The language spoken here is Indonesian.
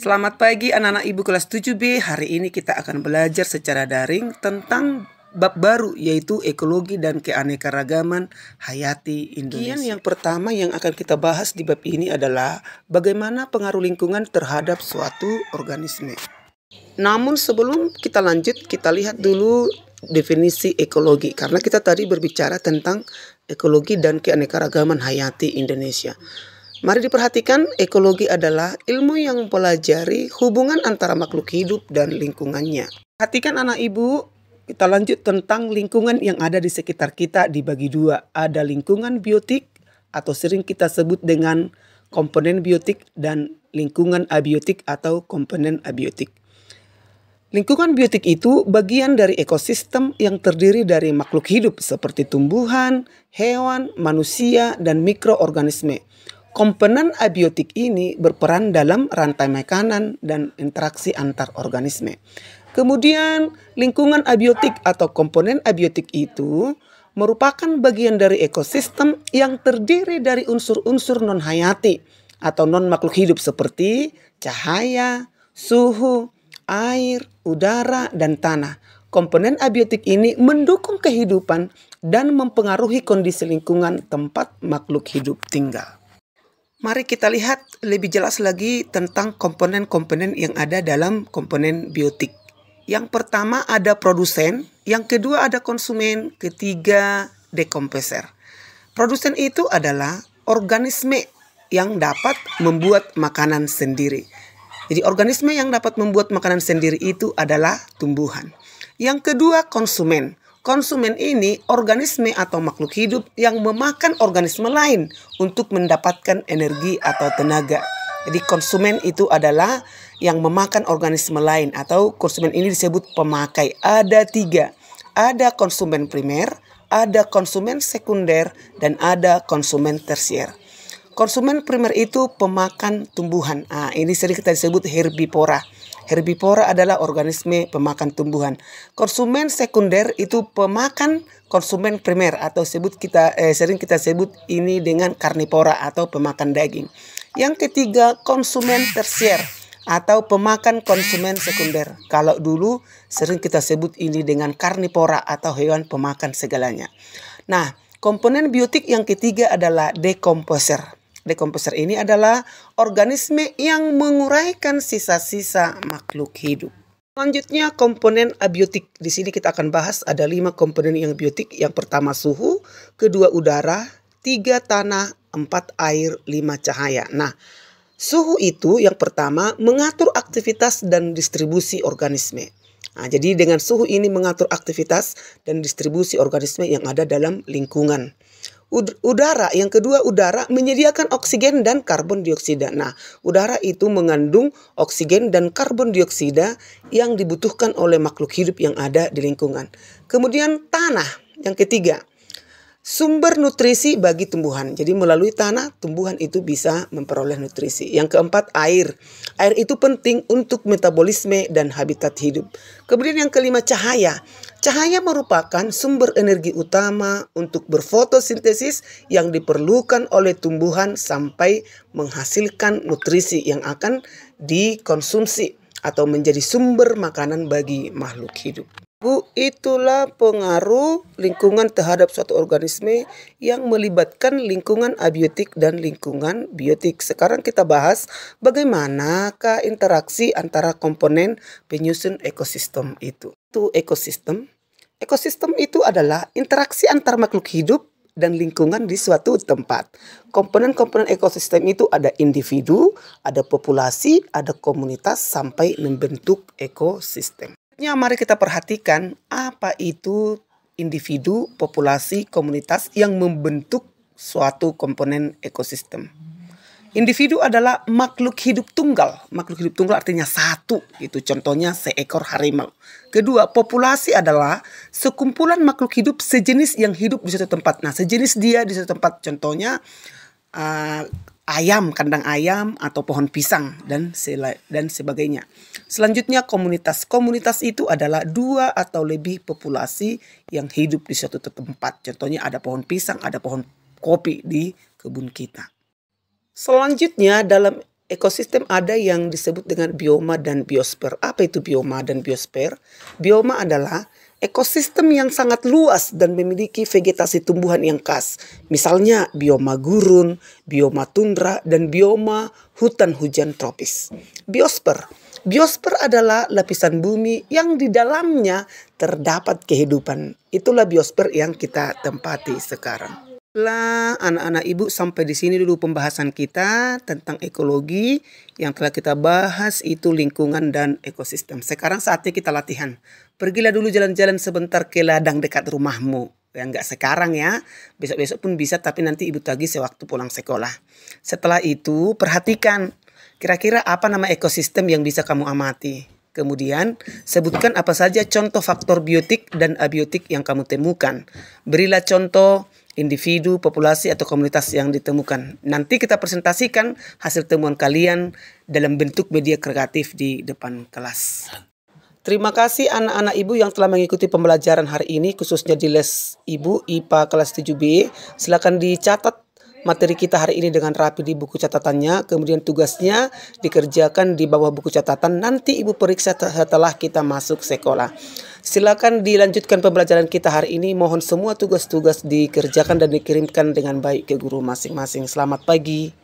Selamat pagi anak-anak ibu kelas 7B. Hari ini kita akan belajar secara daring tentang bab baru yaitu ekologi dan keanekaragaman hayati Indonesia. Yang pertama yang akan kita bahas di bab ini adalah bagaimana pengaruh lingkungan terhadap suatu organisme. Namun sebelum kita lanjut, kita lihat dulu definisi ekologi, karena kita tadi berbicara tentang ekologi dan keanekaragaman hayati Indonesia. Mari diperhatikan, ekologi adalah ilmu yang mempelajari hubungan antara makhluk hidup dan lingkungannya. Perhatikan anak ibu, kita lanjut tentang lingkungan yang ada di sekitar kita dibagi dua. Ada lingkungan biotik atau sering kita sebut dengan komponen biotik dan lingkungan abiotik atau komponen abiotik. Lingkungan biotik itu bagian dari ekosistem yang terdiri dari makhluk hidup seperti tumbuhan, hewan, manusia, dan mikroorganisme. Komponen abiotik ini berperan dalam rantai makanan dan interaksi antar organisme. Kemudian lingkungan abiotik atau komponen abiotik itu merupakan bagian dari ekosistem yang terdiri dari unsur-unsur non-hayati atau non-makhluk hidup seperti cahaya, suhu, air, udara, dan tanah. Komponen abiotik ini mendukung kehidupan dan mempengaruhi kondisi lingkungan tempat makhluk hidup tinggal. Mari kita lihat lebih jelas lagi tentang komponen-komponen yang ada dalam komponen biotik. Yang pertama ada produsen, yang kedua ada konsumen, ketiga dekomposer. Produsen itu adalah organisme yang dapat membuat makanan sendiri. Jadi organisme yang dapat membuat makanan sendiri itu adalah tumbuhan. Yang kedua konsumen. Konsumen ini organisme atau makhluk hidup yang memakan organisme lain untuk mendapatkan energi atau tenaga. Jadi konsumen itu adalah yang memakan organisme lain atau konsumen ini disebut pemakai. Ada tiga. Ada konsumen primer, ada konsumen sekunder, dan ada konsumen tersier. Konsumen primer itu pemakan tumbuhan. Ini sering kita disebut herbivora. Herbivora adalah organisme pemakan tumbuhan. Konsumen sekunder itu pemakan konsumen primer atau sering kita sebut ini dengan karnivora atau pemakan daging. Yang ketiga konsumen tersier atau pemakan konsumen sekunder. Kalau dulu sering kita sebut ini dengan karnivora atau hewan pemakan segalanya. Nah, komponen biotik yang ketiga adalah dekomposer. Dekomposer ini adalah organisme yang menguraikan sisa-sisa makhluk hidup. Selanjutnya komponen abiotik. Di sini kita akan bahas ada 5 komponen yang biotik. Yang pertama suhu, kedua udara, 3 tanah, 4 air, 5 cahaya. Nah, suhu itu yang pertama mengatur aktivitas dan distribusi organisme. Jadi dengan suhu ini mengatur aktivitas dan distribusi organisme yang ada dalam lingkungan. Udara, yang kedua udara menyediakan oksigen dan karbon dioksida. Nah, udara itu mengandung oksigen dan karbon dioksida yang dibutuhkan oleh makhluk hidup yang ada di lingkungan. Kemudian tanah, yang ketiga, sumber nutrisi bagi tumbuhan. Jadi melalui tanah, tumbuhan itu bisa memperoleh nutrisi. Yang keempat, air. Air itu penting untuk metabolisme dan habitat hidup. Kemudian yang kelima, cahaya. Cahaya merupakan sumber energi utama untuk berfotosintesis yang diperlukan oleh tumbuhan sampai menghasilkan nutrisi yang akan dikonsumsi atau menjadi sumber makanan bagi makhluk hidup. Itulah pengaruh lingkungan terhadap suatu organisme yang melibatkan lingkungan abiotik dan lingkungan biotik. Sekarang kita bahas bagaimanakah interaksi antara komponen penyusun ekosistem itu. Ekosistem. Ekosistem itu adalah interaksi antar makhluk hidup dan lingkungan di suatu tempat. Komponen-komponen ekosistem itu ada individu, ada populasi, ada komunitas sampai membentuk ekosistem. Mari kita perhatikan apa itu individu, populasi, komunitas yang membentuk suatu komponen ekosistem. Individu adalah makhluk hidup tunggal. Makhluk hidup tunggal artinya satu. Itu contohnya seekor harimau. Kedua, populasi adalah sekumpulan makhluk hidup sejenis yang hidup di suatu tempat. Nah, sejenis dia di suatu tempat. Contohnya ayam, kandang ayam atau pohon pisang dan sebagainya. Selanjutnya komunitas. Komunitas itu adalah 2 atau lebih populasi yang hidup di suatu tempat. Contohnya ada pohon pisang, ada pohon kopi di kebun kita. Selanjutnya dalam ekosistem ada yang disebut dengan bioma dan biosfer. Apa itu bioma dan biosfer? Bioma adalah ekosistem yang sangat luas dan memiliki vegetasi tumbuhan yang khas. Misalnya bioma gurun, bioma tundra, dan bioma hutan hujan tropis. Biosfer. Biosfer adalah lapisan bumi yang di dalamnya terdapat kehidupan. Itulah biosfer yang kita tempati sekarang. Lah anak-anak ibu, sampai di sini dulu pembahasan kita tentang ekologi. Yang telah kita bahas itu lingkungan dan ekosistem. Sekarang saatnya kita latihan. Pergilah dulu jalan-jalan sebentar ke ladang dekat rumahmu. Ya enggak sekarang ya, besok-besok pun bisa, tapi nanti ibu tagih sewaktu pulang sekolah. Setelah itu perhatikan kira-kira apa nama ekosistem yang bisa kamu amati. Kemudian sebutkan apa saja contoh faktor biotik dan abiotik yang kamu temukan. Berilah contoh individu, populasi, atau komunitas yang ditemukan. Nanti kita presentasikan hasil temuan kalian dalam bentuk media kreatif di depan kelas. Terima kasih anak-anak ibu yang telah mengikuti pembelajaran hari ini, khususnya di les ibu IPA kelas 7B. Silakan dicatat materi kita hari ini dengan rapi di buku catatannya. Kemudian tugasnya dikerjakan di bawah buku catatan. Nanti ibu periksa setelah kita masuk sekolah. Silakan dilanjutkan pembelajaran kita hari ini. Mohon semua tugas-tugas dikerjakan dan dikirimkan dengan baik ke guru masing-masing. Selamat pagi.